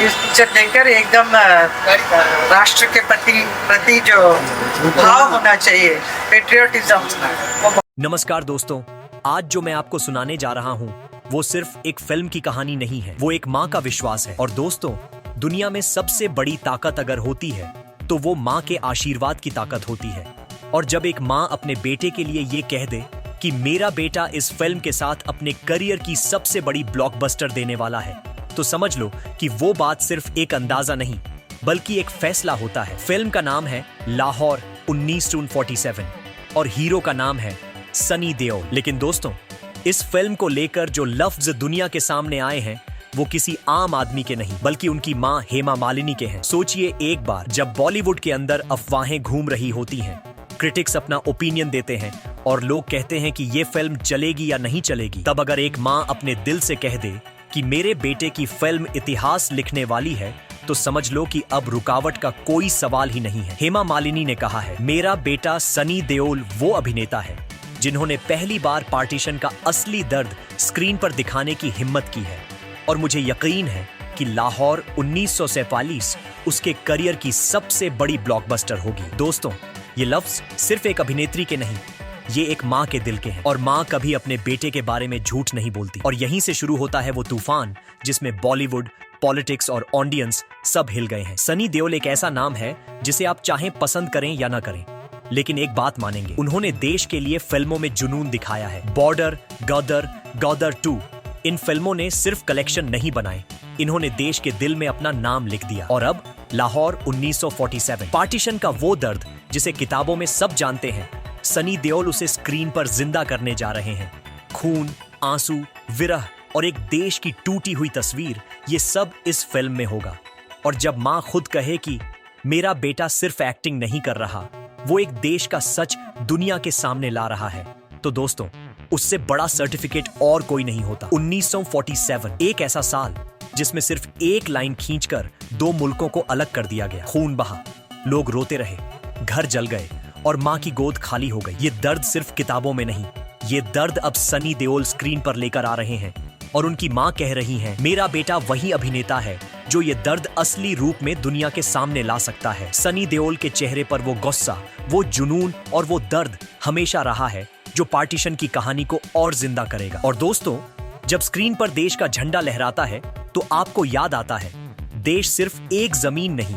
इस पिक्चर देखकर एकदम राष्ट्र के प्रति जो भाव होना चाहिए, पेट्रियोटिज्म। नमस्कार दोस्तों, आज जो मैं आपको सुनाने जा रहा हूँ वो सिर्फ एक फिल्म की कहानी नहीं है, वो एक माँ का विश्वास है। और दोस्तों, दुनिया में सबसे बड़ी ताकत अगर होती है तो वो माँ के आशीर्वाद की ताकत होती है। और जब एक माँ अपने बेटे के लिए ये कह दे कि मेरा बेटा इस फिल्म के साथ अपने करियर की सबसे बड़ी ब्लॉकबस्टर देने वाला है, तो समझ लो कि वो बात सिर्फ एक अंदाजा नहीं बल्कि एक फैसला होता है। फिल्म का नाम है लाहौर 1947 और हीरो का नाम है सनी देओल। लेकिन दोस्तों, इस फिल्म को लेकर जो लफ्ज दुनिया के सामने आए हैं वो किसी आम आदमी के नहीं बल्कि उनकी मां हेमा मालिनी के हैं। सोचिए, एक बार जब बॉलीवुड के अंदर अफवाहें घूम रही होती हैं, क्रिटिक्स अपना ओपिनियन देते हैं और लोग कहते हैं कि ये फिल्म चलेगी या नहीं चलेगी, तब अगर एक मां अपने दिल से कह दे कि मेरे बेटे की फिल्म इतिहास लिखने वाली है, तो समझ लो कि अब रुकावट का कोई सवाल ही नहीं है। हेमा मालिनी ने कहा है, मेरा बेटा सनी देओल वो अभिनेता है जिन्होंने पहली बार पार्टीशन का असली दर्द स्क्रीन पर दिखाने की हिम्मत की है और मुझे यकीन है कि लाहौर 1947 उसके करियर की सबसे बड़ी ब्लॉकबस्टर होगी। दोस्तों, ये लफ्ज सिर्फ एक अभिनेत्री के नहीं, ये एक माँ के दिल के हैं। और माँ कभी अपने बेटे के बारे में झूठ नहीं बोलती। और यहीं से शुरू होता है वो तूफान जिसमें बॉलीवुड, पॉलिटिक्स और ऑडियंस सब हिल गए हैं। सनी देओल एक ऐसा नाम है जिसे आप चाहें पसंद करें या ना करें, लेकिन एक बात मानेंगे, उन्होंने देश के लिए फिल्मों में जुनून दिखाया है। बॉर्डर, गदर, गदर 2 इन फिल्मों ने सिर्फ कलेक्शन नहीं बनाए, इन्होंने देश के दिल में अपना नाम लिख दिया। और अब लाहौर 1947, पार्टीशन का वो दर्द जिसे किताबों में सब जानते हैं, सनी देओल उसे स्क्रीन पर जिंदा करने जा रहे हैं। खून, आंसू, विरह और एक देश की टूटी हुई तस्वीर, ये सब इस फिल्म में होगा। और जब माँ खुद कहे कि मेरा बेटा सिर्फ एक्टिंग नहीं कर रहा, वो एक देश का सच दुनिया के सामने ला रहा है, तो दोस्तों, उससे बड़ा सर्टिफिकेट और कोई नहीं होता। 1947 एक ऐसा साल जिसमें सिर्फ एक लाइन खींचकर दो मुल्कों को अलग कर दिया गया। खून बहा, लोग रोते रहे, घर जल गए और माँ की गोद खाली हो गई। ये दर्द सिर्फ किताबों में नहीं, ये दर्द अब सनी देओल स्क्रीन पर लेकर आ रहे हैं और उनकी माँ कह रही हैं, मेरा बेटा वही अभिनेता है जो ये दर्द असली रूप में दुनिया के सामने ला सकता है। सनी देओल के चेहरे पर वो गुस्सा, वो जुनून और वो दर्द हमेशा रहा है जो पार्टीशन की कहानी को और जिंदा करेगा। और दोस्तों, जब स्क्रीन पर देश का झंडा लहराता है तो आपको याद आता है, देश सिर्फ एक जमीन नहीं,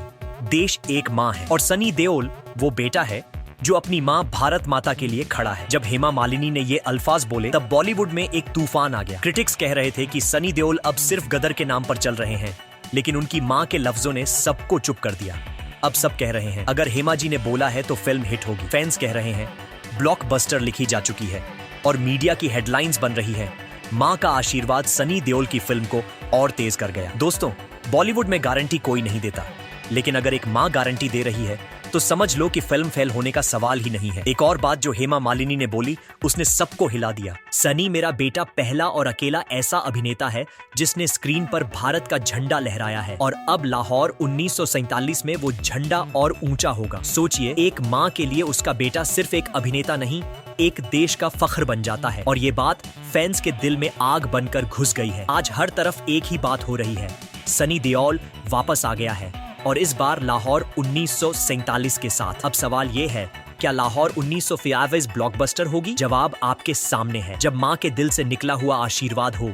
देश एक माँ है। और सनी देओल वो बेटा है जो अपनी माँ भारत माता के लिए खड़ा है। जब हेमा मालिनी ने ये अल्फाज बोले तब बॉलीवुड में एक तूफान आ गया। क्रिटिक्स कह रहे थे कि सनी देओल अब सिर्फ गदर के नाम पर चल रहे हैं, लेकिन उनकी माँ के लफ्जों ने सबको चुप कर दिया। अब सब कह रहे हैं, अगर हेमा जी ने बोला है तो फिल्म हिट होगी। फैंस कह रहे हैं, ब्लॉकबस्टर लिखी जा चुकी है और मीडिया की हेडलाइंस बन रही है। माँ का आशीर्वाद सनी देओल की फिल्म को और तेज कर गया। दोस्तों, बॉलीवुड में गारंटी कोई नहीं देता, लेकिन अगर एक माँ गारंटी दे रही है तो समझ लो कि फिल्म फेल होने का सवाल ही नहीं है। एक और बात जो हेमा मालिनी ने बोली, उसने सबको हिला दिया। सनी मेरा बेटा पहला और अकेला ऐसा अभिनेता है जिसने स्क्रीन पर भारत का झंडा लहराया है और अब लाहौर 1947 में वो झंडा और ऊंचा होगा। सोचिए, एक माँ के लिए उसका बेटा सिर्फ एक अभिनेता नहीं, एक देश का फख्र बन जाता है। और ये बात फैंस के दिल में आग बनकर घुस गई है। आज हर तरफ एक ही बात हो रही है, सनी देओल वापस आ गया है और इस बार लाहौर 1947 के साथ। अब सवाल ये है, क्या लाहौर 1947 ब्लॉकबस्टर होगी? जवाब आपके सामने है। जब माँ के दिल से निकला हुआ आशीर्वाद हो,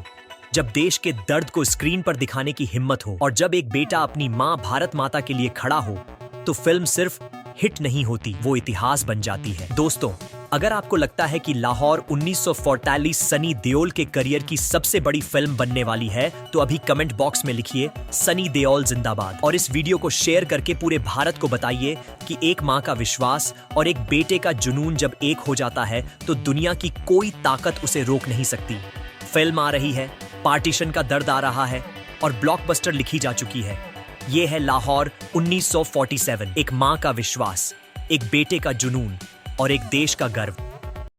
जब देश के दर्द को स्क्रीन पर दिखाने की हिम्मत हो और जब एक बेटा अपनी माँ भारत माता के लिए खड़ा हो, तो फिल्म सिर्फ हिट नहीं होती, वो इतिहास बन जाती है। दोस्तों, अगर आपको लगता है कि लाहौर 1947 सनी देओल के करियर की सबसे बड़ी फिल्म बनने वाली है, तो अभी कमेंट बॉक्स में लिखिए सनी देओल जिंदाबाद और इस वीडियो को शेयर करके पूरे भारत को बताइए कि एक माँ का विश्वास और एक बेटे का जुनून जब एक हो जाता है तो दुनिया की कोई ताकत उसे रोक नहीं सकती। फिल्म आ रही है, पार्टीशन का दर्द आ रहा है और ब्लॉकबस्टर लिखी जा चुकी है। ये है लाहौर 1947, एक माँ का विश्वास, एक बेटे का जुनून और एक देश का गर्व।